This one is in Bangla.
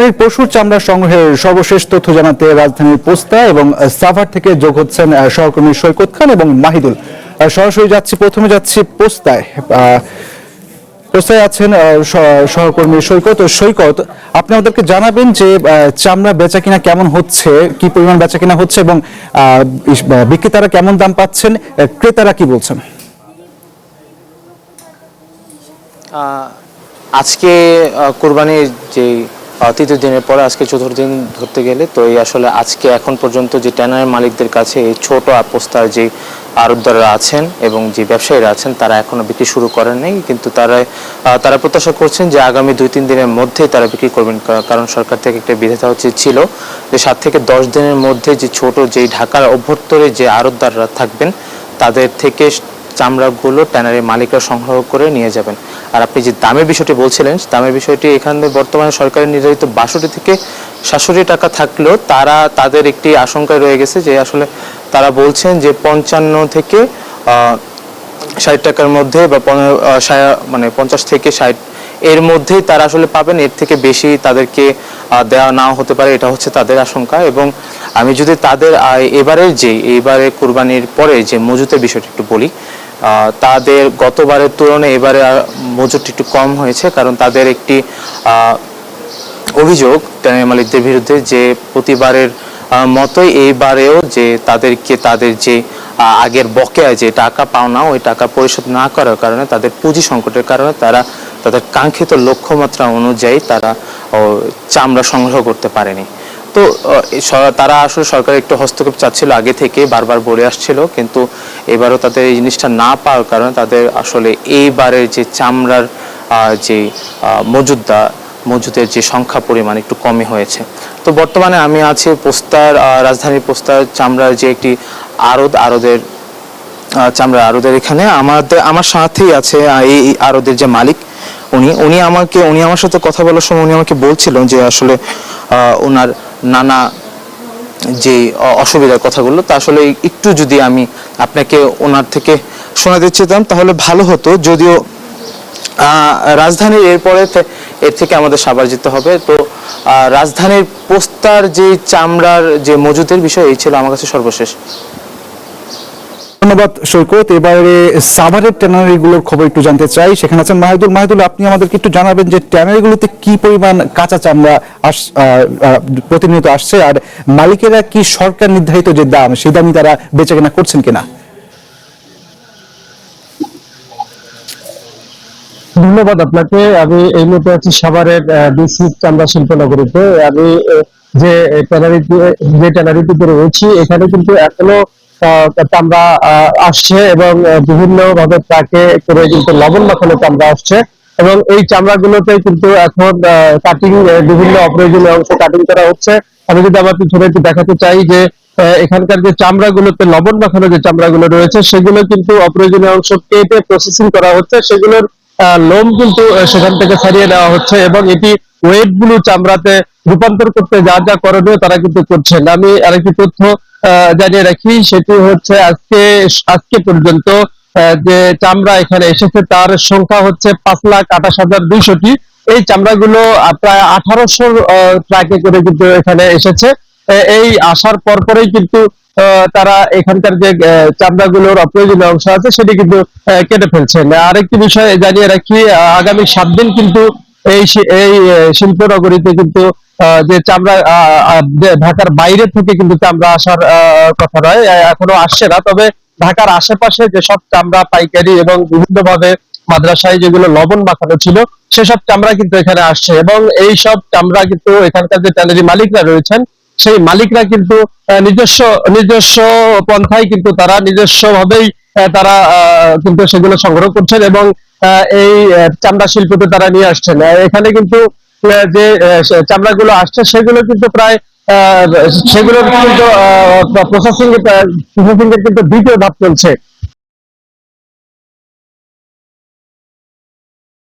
ট্যানারির পশুর চামড়া সংগ্রহের সর্বশেষ তথ্য জানাতে রাজধানীর পোস্তা এবং সাভার থেকে যোগ হচ্ছেন সহকর্মী সৈকত খান এবং মাহিদুল। সরাসরি প্রথমে যাচ্ছি পোস্তায়। পোস্তায় আছেন সহকর্মী সৈকত, আপনি আমাদেরকে জানাবেন যে চামড়া বেচাকিনা কেমন হচ্ছে, কি পরিমাণ বেচাকিনা হচ্ছে এবং বিক্রেতারা কেমন দাম পাচ্ছেন, ক্রেতারা কি বলছেন? আজকে কুরবানির যে তৃতীয় দিনের পরে আজকে চতুর্থ দিন ধরতে গেলে তো এই আসলে আজকে এখন পর্যন্ত যে ট্যানারি মালিকদের কাছে এই ছোট পোস্তার যে আড়তদাররা আছেন এবং যে ব্যবসায়ীরা আছেন তারা এখনো বিক্রি শুরু করেন নাই, কিন্তু তারা প্রত্যাশা করছেন যে আগামী 2-3 দিনের মধ্যেই তারা বিক্রি করবেন, কারণ সরকার থেকে একটা বিধি দেওয়া ছিল যে 7 থেকে 10 দিনের মধ্যে যে ছোট যে ঢাকার অভ্যন্তরে যে আড়তদাররা থাকবেন তাদের থেকে চামড়াগুলো ট্যানারি মালিকরা সংগ্রহ করে নিয়ে যাবেন। আর আপনি যে দামের বিষয়টি বলছিলেন, দামের বিষয়টি এখানে বর্তমানে সরকারের নির্ধারিত 62 থেকে 67 টাকা থাকলেও তাদের একটি আশঙ্কা রয়ে গেছে যে আসলে তারা বলছেন যে 55 থেকে 60 টাকার মধ্যে বা 50 থেকে 60 এর মধ্যেই তারা আসলে পাবেন, এর থেকে বেশি তাদেরকে দেওয়া নাও হতে পারে, এটা হচ্ছে তাদের আশঙ্কা। এবং আমি যদি তাদের এইবারে কুরবানির পরে যে মজুতের বিষয়টি একটু বলি, তাদের গতবারের তুলনায় এবারে মজুরটি একটু কম হয়েছে, কারণ তাদের একটি অভিযোগ ট্যানারি মালিকদের বিরুদ্ধে যে প্রতিবারের মতোই এইবারেও যে তাদের যে আগের বকেয়া যে টাকা পাওনা ওই টাকা পরিশোধ না করার কারণে তাদের পুঁজি সংকটের কারণে তারা তাদের কাঙ্ক্ষিত লক্ষ্যমাত্রা অনুযায়ী তারা চামড়া সংগ্রহ করতে পারেনি। তো তারা আসলে সরকার একটু হস্তক্ষেপ চাচ্ছিল, আগে থেকে বারবার বলে আসছিল, কিন্তু এবারও তাদের এই জিনিসটা না পাওয়ার কারণে তাদের আসলে এইবারের যে চামড়ার যে মজুদের যে সংখ্যা পরিমাণ একটু কমই হয়েছে। তো বর্তমানে আমি আছি রাজধানীর পোস্তার চামড়ার যে একটি আড়তের চামড়া আড়তের এখানে আমার সাথেই আছে এই আড়তের যে মালিক উনি আমার সাথে কথা বলার সময় উনি আমাকে বলছিলেন যে আসলে ওনার নানা যে অসুবিধার কথাগুলো তা আসলে একটু যদি আমি আপনাকে ওনার থেকে শোনাতে চেতাম তাহলে ভালো হতো, যদিও রাজধানীর এর থেকে আমাদের সাভার যেতে হবে। তো রাজধানীর পোস্তার যে চামড়ার যে মজুদের বিষয় এই ছিল আমার কাছে সর্বশেষ। ধন্যবাদ সৈকত। এবারে সাভারের ট্যানারিগুলোর খবর একটু জানতে চাই, সেখানে আছেন মাহিদুল, আপনি আমাদেরকে একটু জানাবেন যে ট্যানারিগুলোতে কি পরিমাণ কাঁচা চামড়া প্রতিনিয়ত আসছে, আর মালিকেরা কি সরকার নির্ধারিত যে দাম সেই দামই তারা বেচাকেনা করছেন কিনা? ধন্যবাদ আপনাকে। আমি এই মুহূর্তে আছি সাভারের ডিসি চামড়া শিল্পনগরীতে। আমি যে ট্যানারিতে রয়েছি এখানে কিন্তু এখনো চামড়া আসছে এবং বিভিন্ন ভাবে ট্রাকে করে কিন্তু লবণ মাখানো চামড়া আসছে, এবং এই চামড়াগুলোতে কিন্তু এখন কাটিং, বিভিন্ন অপ্রয়োজনীয় অংশ কাটিং করা হচ্ছে। আমি যদি আমার পিছনে একটু দেখাতে চাই যে এখানকার যে চামড়াগুলোতে লবণ মাখানো যে চামড়াগুলো রয়েছে সেগুলো কিন্তু অপ্রয়োজনীয় অংশ কেটে প্রসেসিং করা হচ্ছে, সেগুলোর লোম কিন্তু সেখান থেকে ছাড়িয়ে নেওয়া হচ্ছে এবং এটি ওয়েট গুলো চামড়াতে রূপান্তর করতে যা যা করণীয় তারা কিন্তু করছেন। আমি আরেকটি তথ্য জানিয়ে রাখি, সেটি হচ্ছে আজকে পর্যন্ত যে চামড়া এখানে এসেছে তার সংখ্যা হচ্ছে 5,28,200টি। এই চামড়াগুলো প্রায় 1800 ট্রাকে করে কিন্তু এখানে এসেছে। এই আসার পরেই কিন্তু তারা এখানকার যে চামড়াগুলোর অপ্রয়োজনীয় অংশ আছে সেটি কিন্তু কেটে ফেলছেন। আরেকটি বিষয় জানিয়ে রাখি, আগামী 7 দিন কিন্তু এই শিল্পনগরীতে কিন্তু যে চামড়া ঢাকার বাইরে থেকে কিন্তু চামড়া আসার কথা নয়, এখনো আসছে না। তবে ঢাকার আশেপাশে যেসব চামড়া পাইকারি এবং বিভিন্ন ভাবে মাদ্রাসায় যেগুলো লবণ মাখানো ছিল সেসব চামড়া কিন্তু এখানে আসছে, এবং এই সব চামড়া কিন্তু এখানকার যে ট্যানারি মালিকরা রয়েছেন সেই মালিকরা কিন্তু নিজস্ব পন্থায় কিন্তু তারা নিজস্ব ভাবেই তারা কিন্তু সেগুলো সংগ্রহ করছেন এবং এই চামড়া শিল্পতে তারা নিয়ে আসছেন। এখানে কিন্তু যে চামড়াগুলো আসছে সেগুলো কিন্তু প্রায় সেগুলোর কিন্তু প্রসেসিং এর কিন্তু দ্বিতীয় ধাপ চলছে।